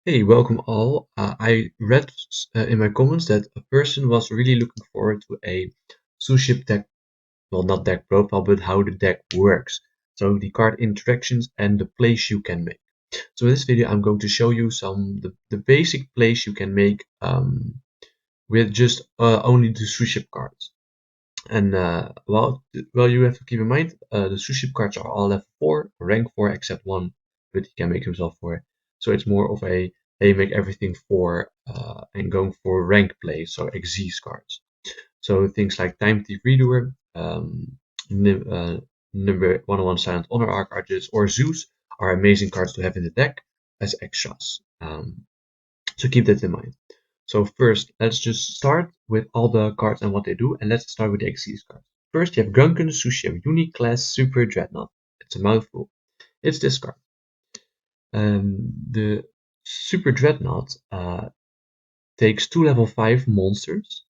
Hey, welcome all. I read in my comments that a person was really looking forward to a Suship deck, well, not deck profile, but how the deck works. So the card interactions and the plays you can make. So in this video, I'm going to show you the basic plays you can make with just only the Suship cards. And well, you have to keep in mind the Suship cards are all level 4, rank 4, except one, but he can make himself 4. So it's more of a they make everything 4 and going for rank play, so Xyz cards. So things like Time Thief Redoer, number 101 Silent Honor Archives, or Zeus are amazing cards to have in the deck as extras. So keep that in mind. So first, let's just start with all the cards and what they do, and let's start with the Xyz cards. First, you have Gunkan, Suship, Unique Class, Super Dreadnought. It's a mouthful. It's this card. The Super Dreadnought takes 2 level 5 monsters,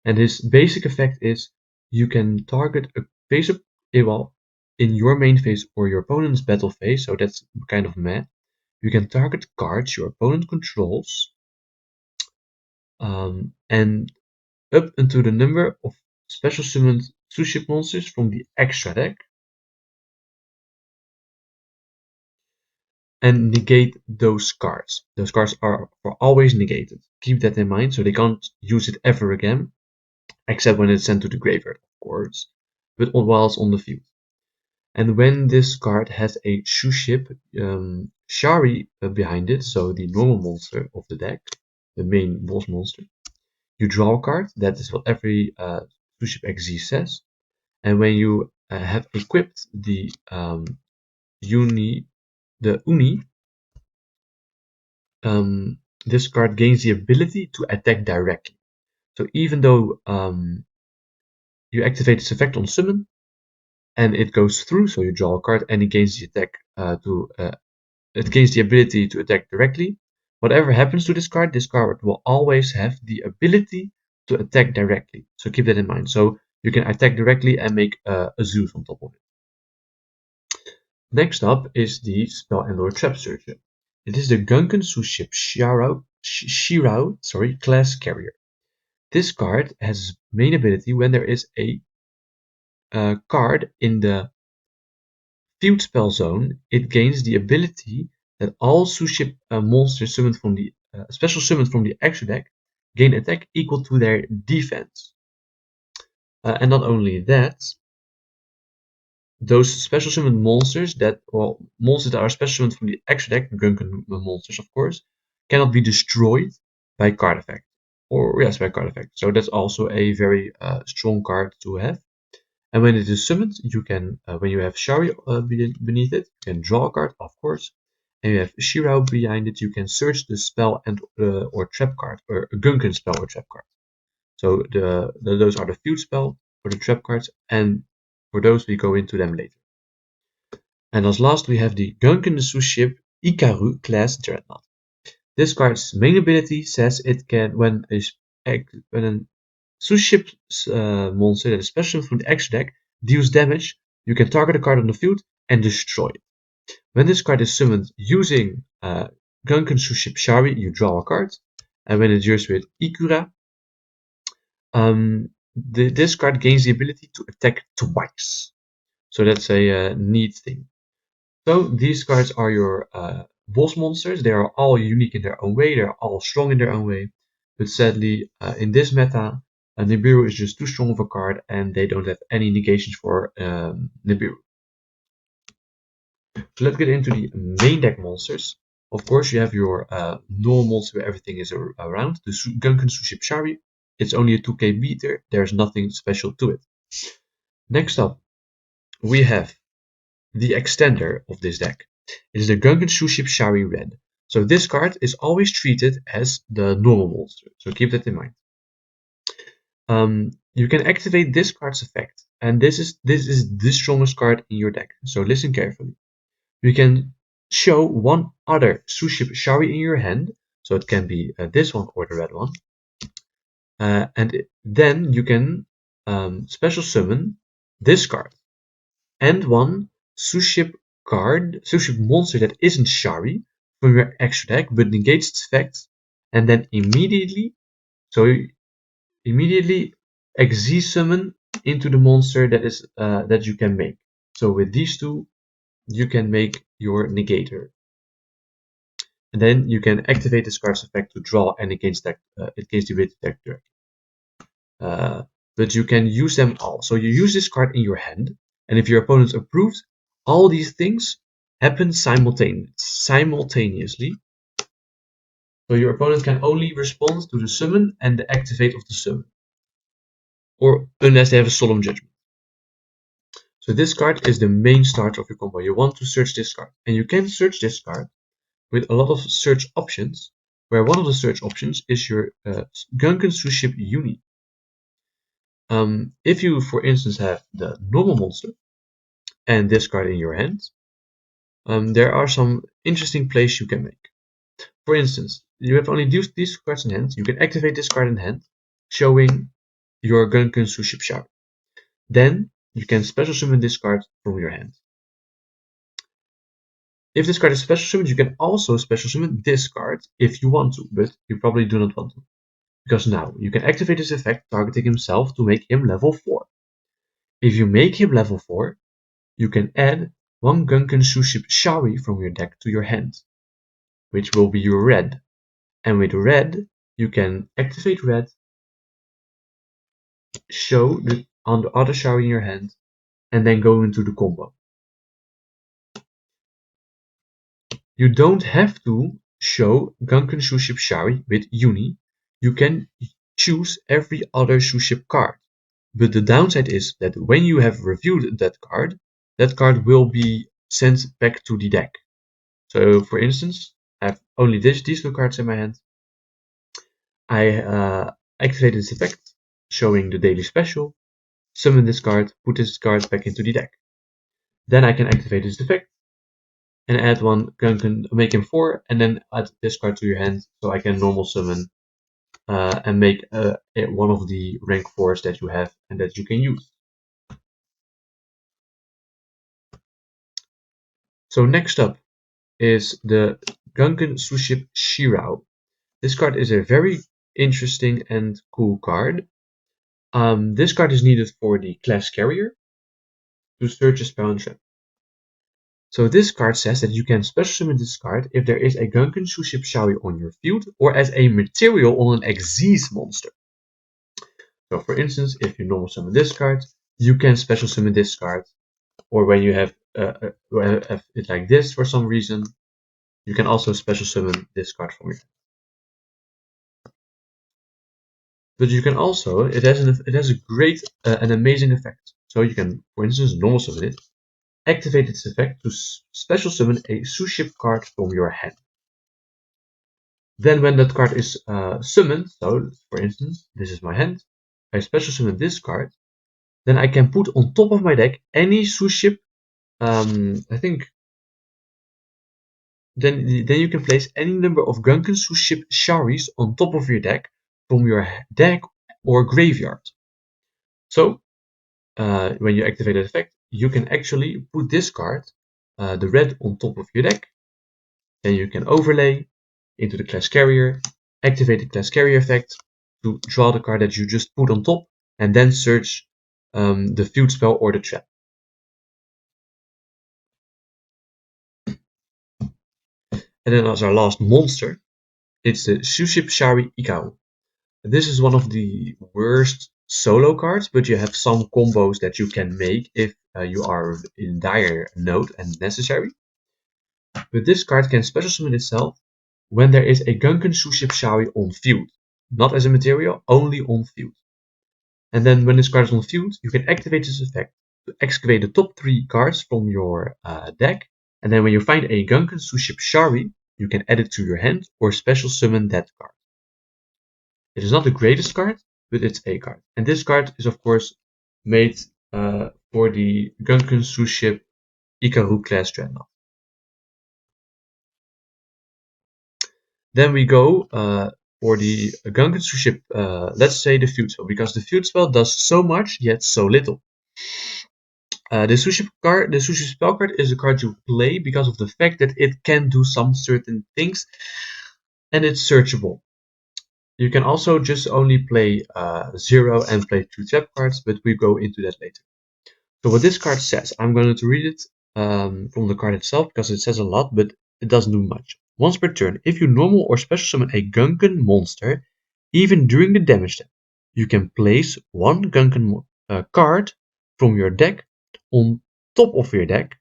and his basic effect is you can target a phase of, well, in your main phase or your opponent's battle phase, so that's kind of meh. You can target cards your opponent controls, and up until the number of special summoned Suship monsters from the extra deck and negate those cards. Those cards are for always negated. Keep that in mind, so they can't use it ever again, except when it's sent to the graveyard, of course, but while it's on the field. And when this card has a Suship Shari behind it, so the normal monster of the deck, the main boss monster, you draw a card. That is what every Suship XZ says. And when you have equipped the Uni, this card gains the ability to attack directly. So even though you activate this effect on summon, and it goes through, so you draw a card, and it gains the attack it gains the ability to attack directly. Whatever happens to this card will always have the ability to attack directly. So keep that in mind. So you can attack directly and make a Zeus on top of it. Next up is the Spell and or Trap Searcher. It is the Gunkan Suship Shirao class carrier. This card has main ability when there is a card in the field spell zone, it gains the ability that all Suship monsters summoned from the special summoned from the extra deck gain attack equal to their defense. And not only that, those special summoned monsters monsters that are special summoned from the extra deck, Gunkan monsters of course, cannot be destroyed by card effect. Or yes, by card effect. So that's also a very strong card to have. And when it is summoned, you can, when you have Shari beneath it, you can draw a card, of course. And you have Shirao behind it, you can search the spell and or trap card, or a Gunkan spell or trap card. So those are the field spell or the trap cards, and for those we go into them later. And as last we have the Gunkan Suship Ikaru class Dreadnought. This card's main ability says it can, when a Suship monster that is special from the extra deck deals damage, you can target a card on the field and destroy it. When this card is summoned using Gunkan Suship Shari, you draw a card. And when it's used with Ikura, this card gains the ability to attack twice. So that's a neat thing. So these cards are your boss monsters. They are all unique in their own way. They're all strong in their own way. But sadly, in this meta, Nibiru is just too strong of a card, and they don't have any negations for Nibiru. So let's get into the main deck monsters. Of course, you have your normal monster where everything is around. The Gunkan Suship Shari. It's only a 2k beater. There's nothing special to it. Next up, we have the extender of this deck. It is the Gunkan Suship Shari Red. So this card is always treated as the normal monster. So keep that in mind. You can activate this card's effect, and this is the strongest card in your deck. So listen carefully. You can show one other Suship Shari in your hand. So it can be this one or the red one. Then you can special summon this card and one Suship monster that isn't Shari from your extra deck, but negates its effect, and then immediately Exi summon into the monster that you can make. So with these two, you can make your negator. And then you can activate this card's effect to draw and against the ability deck directly. But you can use them all. So you use this card in your hand, and if your opponent approves, all these things happen simultaneously. So your opponent can only respond to the summon and the activate of the summon, or unless they have a solemn judgment. So this card is the main start of your combo. You want to search this card, and you can search this card with a lot of search options, where one of the search options is your Gunkan Suship Uni. If you, for instance, have the normal monster and this card in your hand, there are some interesting plays you can make. For instance, you have only these cards in hand. You can activate this card in hand, showing your Gunkan Suship Shower. Then you can special summon this card from your hand. If this card is special summoned, you can also special summon this card if you want to, but you probably do not want to. Because now you can activate this effect targeting himself to make him level 4. If you make him level 4, you can add one Gunkan Suship Shari from your deck to your hand, which will be your red. And with red, you can activate red, show on the other Shari in your hand, and then go into the combo. You don't have to show Gunkan Suship Shari with Uni. You can choose every other Suship card. But the downside is that when you have reviewed that card will be sent back to the deck. So for instance, I have only these two cards in my hand. I activated this effect, showing the daily special, summon this card, put this card back into the deck. Then I can activate this effect and add one Gunkan, make him 4, and then add this card to your hand, so I can normal summon and make one of the rank 4s that you have and that you can use. So next up is the Gunkan Suship Shirao. This card is a very interesting and cool card. This card is needed for the class carrier to search a spell and trap. So this card says that you can special summon this card if there is a Gunkan Suship Shaoyi on your field or as a material on an Xyz monster. So for instance, if you normal summon this card, you can special summon this card. Or when you have it like this for some reason, you can also special summon this card from your hand. But you can also, it has a great and amazing effect. So you can, for instance, normal summon it, activate its effect to special summon a Suship card from your hand. Then when that card is summoned, so for instance, this is my hand, I special summon this card, then I can put on top of my deck any Suship, I think, then you can place any number of Gunkan Suship Sharis on top of your deck from your deck or graveyard. So when you activate that effect, you can actually put this card, the red, on top of your deck. Then you can overlay into the class carrier, activate the class carrier effect to draw the card that you just put on top, and then search the field spell or the trap. And then as our last monster, it's the Suship Shari Ikao. This is one of the worst solo cards, but you have some combos that you can make if you are in dire need and necessary. But this card can special summon itself when there is a Gunkan Suship Shaoyi on field. Not as a material, only on field. And then when this card is on field, you can activate this effect to excavate the top 3 cards from your deck. And then when you find a Gunkan Suship Shari, you can add it to your hand or special summon that card. It is not the greatest card, but it's a card. And this card is of course made for the Gunkan Suship Ikaru class Dreadnought. Then we go for the Gunkan Suship, let's say the field spell, because the field spell does so much yet so little. The Suship spell card is a card you play because of the fact that it can do some certain things, and it's searchable. You can also just only play 0 and play 2 trap cards, but we go into that later. So what this card says, I'm going to read it from the card itself because it says a lot, but it doesn't do much. Once per turn, if you normal or special summon a Gunkan monster, even during the damage step, you can place one Gunkan card from your deck on top of your deck,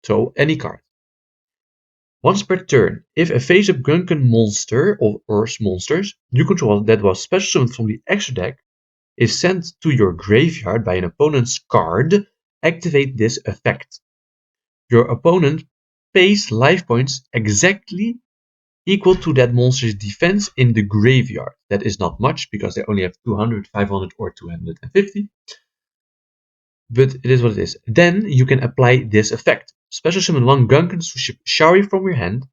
so any card. Once per turn, if a face-up Gunkan monster or monsters you control that was special summoned from the extra deck is sent to your graveyard by an opponent's card, activate this effect. Your opponent pays life points exactly equal to that monster's defense in the graveyard. That is not much because they only have 200, 500, or 250. But it is what it is. Then you can apply this effect. Special summon one Gunkan Suship Shari from your hand.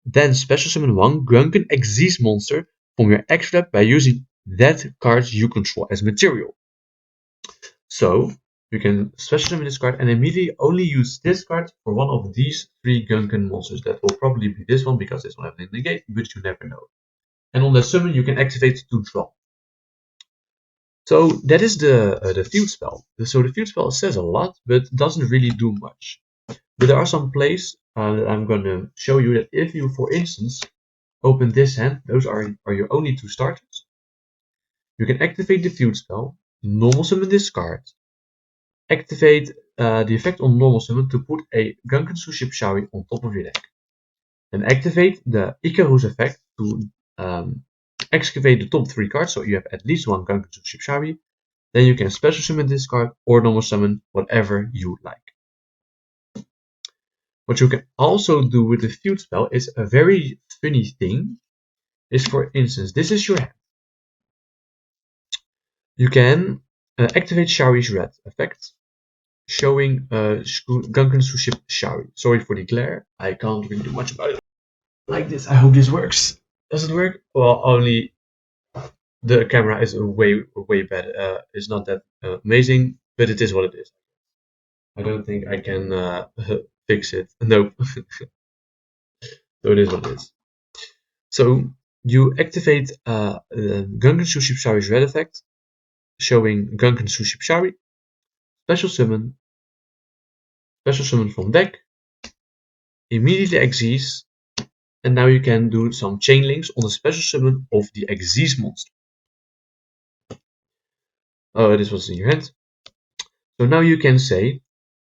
Then special summon one Gunkan Xyz monster from your extra deck by using that card you control as material. So you can special summon this card and immediately only use this card for one of these 3 Gunkan monsters. That will probably be this one because this one has been negated, but you never know. And on the summon you can activate to draw. So that is the field spell. So the field spell says a lot, but doesn't really do much. But there are some plays that I'm going to show you that if you, for instance, open this hand, those are your only 2 starters. You can activate the field spell, normal summon this card, activate the effect on normal summon to put a Gunkan Suship Shawi on top of your deck. Then activate the Icarus effect to excavate the top 3 cards, so you have at least one Gunkan Suship Shawi. Then you can special summon this card or normal summon whatever you like. What you can also do with the field spell is a very funny thing. Is for instance, this is your hand. You can activate Shari's red effect, showing Gunkan Suship Shari. Sorry for the glare, I can't really do much about it. Like this, I hope this works. Does it work? Well, only the camera is way better. It's not that amazing, but it is what it is. I don't think I can fix it. Nope. So it is what it is. So you activate Gunkan Suship Shari's red effect, showing Gunkan Suship Shari, special summon from deck, immediately Xyz, and now you can do some chain links on the special summon of the Xyz monster. Oh, this was in your hand. So now you can say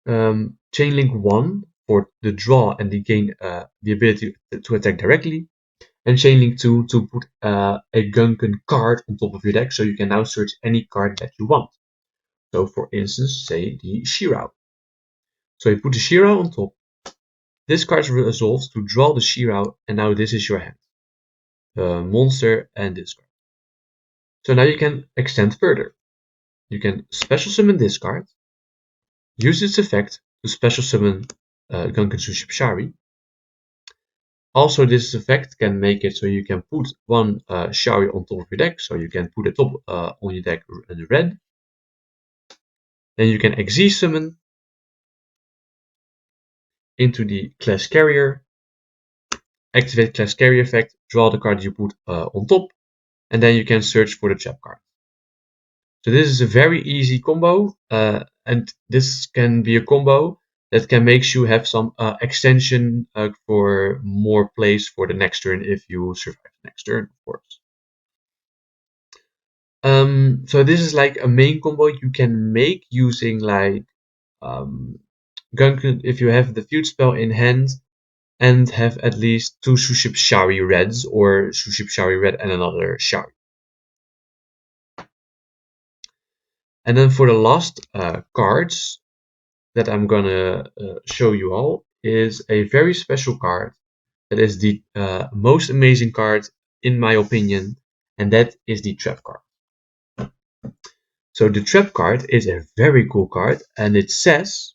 chain link 1 for the draw and the gain the ability to attack directly, and chain link 2 to put a Gunkan card on top of your deck, so you can now search any card that you want. So for instance, say the Shirao. So you put the Shirao on top. This card resolves to draw the Shirao, and now this is your hand. The monster and this card. So now you can extend further. You can special summon this card, use its effect to special summon Gunkan Suship Shari. Also, this effect can make it so you can put one Shari on top of your deck, so you can put it top on your deck in red. Then you can Xyz summon into the Class Carrier, activate Class Carrier effect, draw the card you put on top, and then you can search for the trap card. So this is a very easy combo, and this can be a combo that can make you have some extension for more plays for the next turn if you survive the next turn, of course. So this is like a main combo you can make using like Gunkan if you have the field spell in hand and have at least 2 Suship Shari reds or Suship Shari red and another Shari. And then for the last cards that I'm gonna show you all is a very special card that is the most amazing card in my opinion, and that is the trap card. So the trap card is a very cool card, and it says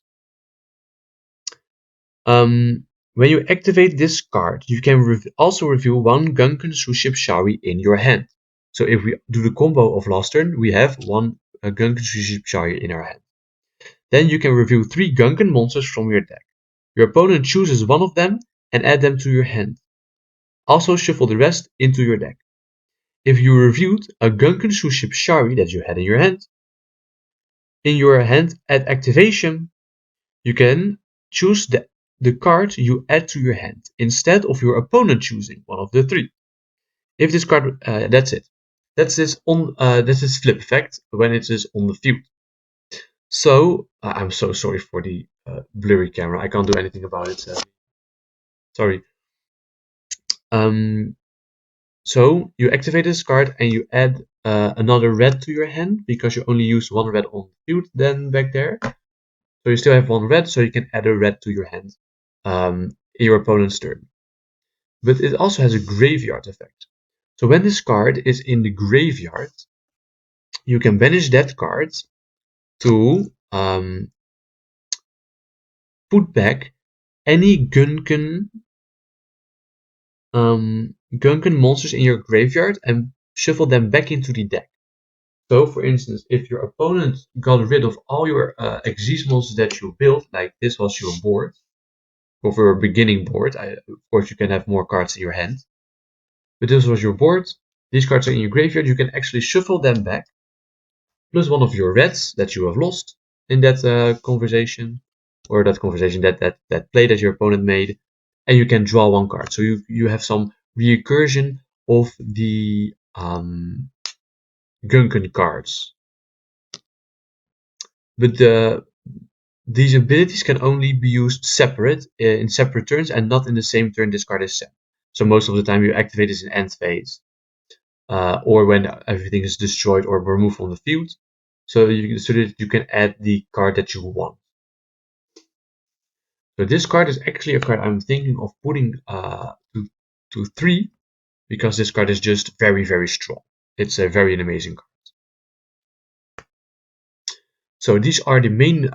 when you activate this card, you can also reveal one Gunkan Suship Shari in your hand. So if we do the combo of last turn, we have one Gunkan Suship Shari in our hand. Then you can reveal 3 Gunkan monsters from your deck. Your opponent chooses one of them and add them to your hand. Also shuffle the rest into your deck. If you reviewed a Gunkan Suship Shari that you had in your hand, at activation, you can choose the card you add to your hand instead of your opponent choosing one of the 3. If this card, that's it. That's this flip effect when it is on the field. So I'm so sorry for the blurry camera. I can't do anything about it. Sorry. So you activate this card and you add another red to your hand because you only use 1 red on the field then back there. So you still have 1 red, so you can add a red to your hand in your opponent's turn. But it also has a graveyard effect. So when this card is in the graveyard, you can banish that card to put back any Gunkan monsters in your graveyard and shuffle them back into the deck. So, for instance, if your opponent got rid of all your Xyz monsters that you built, like this was your board, or for your beginning board, of course you can have more cards in your hand, but this was your board, these cards are in your graveyard, you can actually shuffle them back, plus one of your reds that you have lost in that conversation, or that play that your opponent made, and you can draw 1 card. So you have some recursion of the Gunkan cards. But these abilities can only be used separate in separate turns and not in the same turn this card is set. So most of the time you activate this in end phase, or when everything is destroyed or removed from the field, so that you can add the card that you want. So this card is actually a card I'm thinking of putting to 3, because this card is just very, very strong. It's a very amazing card. So these are the main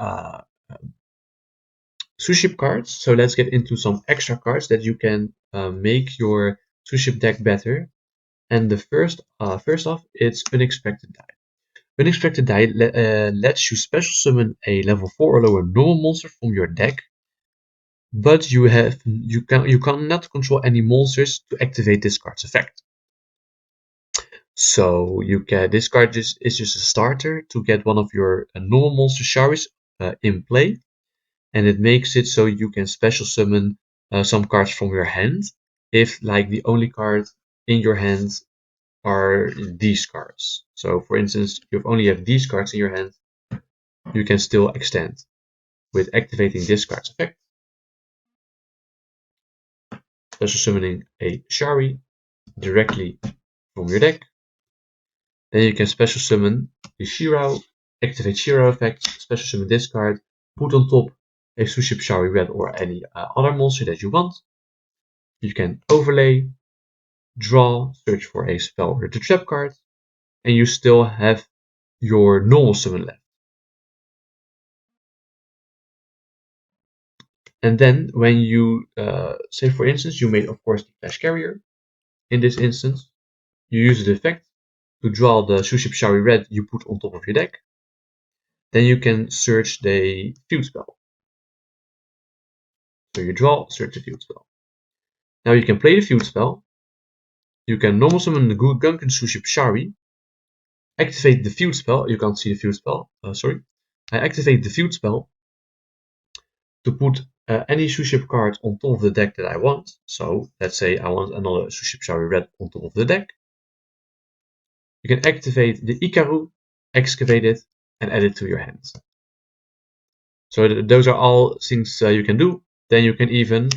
Suship cards. So let's get into some extra cards that you can make your Suship deck better. And the first off, it's Unexpected Die. Unexpected Die lets you special summon a level 4 or lower normal monster from your deck, but you cannot control any monsters to activate this card's effect. So this card is just a starter to get one of your normal monster Sharis in play, and it makes it so you can special summon some cards from your hand if like the only card in your hand are these cards. So for instance, you only have these cards in your hand, you can still extend with activating this card's effect, special summoning a Shari directly from your deck. Then you can special summon the Shiro, activate Shiro effect, special summon this card, put on top a Suship Shari Red or any other monster that you want. You can overlay, draw, search for a spell or the trap card, and you still have your normal summon left. And then when you, say for instance, you made of course the Flash Carrier. In this instance, you use the effect to draw the Suship Shari Red you put on top of your deck. Then you can search the field spell. So you draw, search the field spell. Now you can play the field spell. You can normal summon the Gunkan Suship Shari. Activate the field spell. You can't see the field spell. Sorry. I activate the field spell to put any Suship card on top of the deck that I want. So let's say I want another Suship Shari Red on top of the deck. You can activate the Ikaru, excavate it, and add it to your hands. So those are all things you can do. Then you can even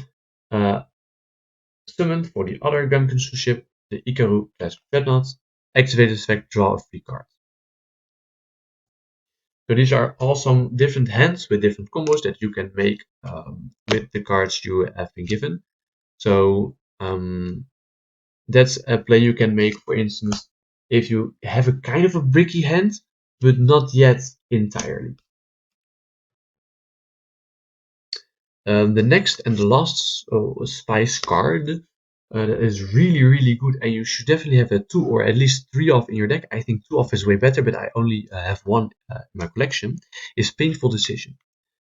summon for the other Gunkan Suship, the Ikaru Classic Dreadnought, activate this effect, draw a free card. So these are all some different hands with different combos that you can make with the cards you have been given. So that's a play you can make, for instance, if you have a kind of a bricky hand, but not yet entirely. The next and the last spice card That is really, really good, and you should definitely have a two or at least three of in your deck. I think two of is way better, but I only have one in my collection. Is Painful Decision,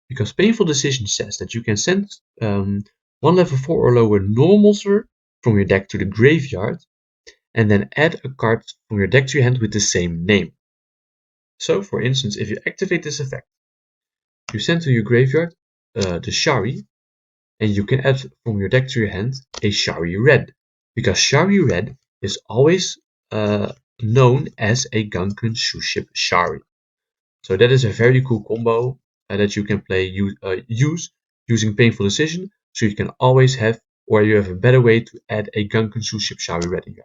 because Painful Decision says that you can send one level 4 or lower normal monster from your deck to the graveyard, and then add a card from your deck to your hand with the same name. So, for instance, if you activate this effect, you send to your graveyard the Shari, and you can add from your deck to your hand a Shari Red, because Shari Red is always known as a Gunkan Suship Shari. So that is a very cool combo that you can use using Painful Decision, so you can always have, or you have a better way to add a Gunkan Suship Shari Red again.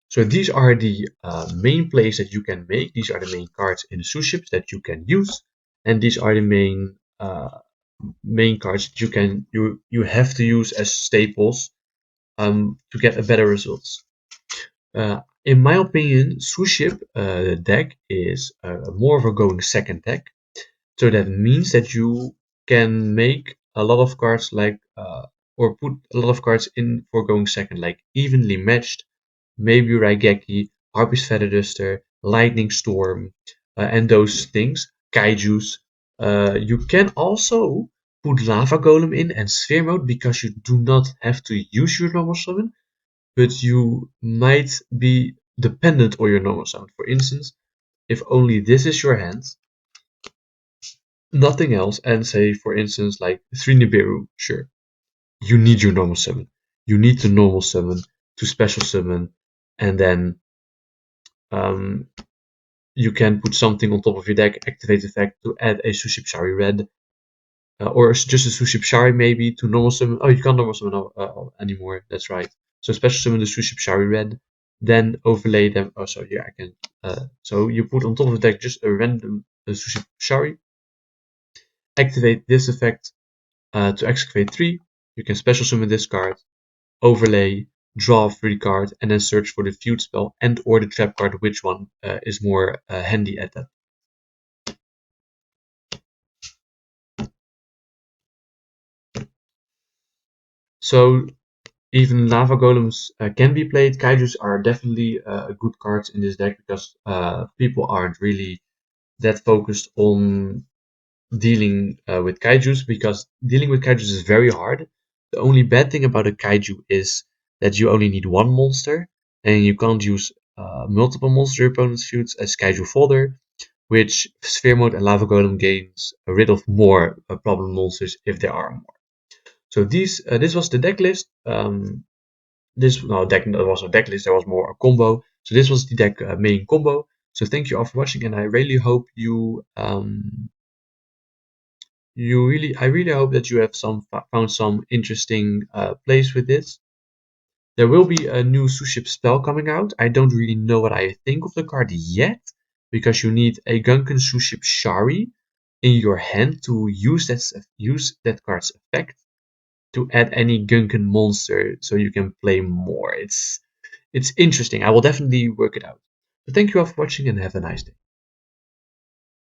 So these are the main plays that you can make. These are the main cards in the Suships that you can use, and these are the main cards that you have to use as staples to get a better results. In my opinion, Suship deck is more of a going second deck. So that means that you can make a lot of cards or put a lot of cards in for going second, like Evenly Matched, maybe Raigeki, Harpy's Feather Duster, Lightning Storm, and those things, Kaijus. You can also put Lava Golem in and Sphere Mode, because you do not have to use your normal summon, but you might be dependent on your normal summon. For instance, if only this is your hand, nothing else, and say, for instance, like 3 Nibiru, sure, you need your normal summon. You need the normal summon to special summon, and then um, you can put something on top of your deck, activate effect to add a Suship Shari Red, or just a Suship Shari maybe to normal summon. Oh, you can't normal summon anymore, that's right. So special summon the Suship Shari Red, then overlay them. Oh, so yeah, I can. So you put on top of the deck just a random Suship Shari, activate this effect to excavate 3. You can special summon this card, overlay, draw a free card, and then search for the feud spell and or the trap card, which one is more handy at that. So even Lava Golems can be played. Kaijus are definitely good cards in this deck, because people aren't really that focused on dealing with Kaijus, because dealing with Kaijus is very hard. The only bad thing about a Kaiju is that you only need one monster, and you can't use multiple monster opponent's feuds as Kaiju fodder, which Sphere Mode and Lava Golem gains rid of more problem monsters if there are more. So this was the deck list. This no deck there was a deck list. There was more a combo. So this was the deck main combo. So thank you all for watching, and I really hope I really hope that you have found some interesting plays with this. There will be a new Suship spell coming out. I don't really know what I think of the card yet, because you need a Gunkan Suship Shari in your hand to use that card's effect to add any Gunkan monster, so you can play more. It's interesting. I will definitely work it out. But thank you all for watching, and have a nice day.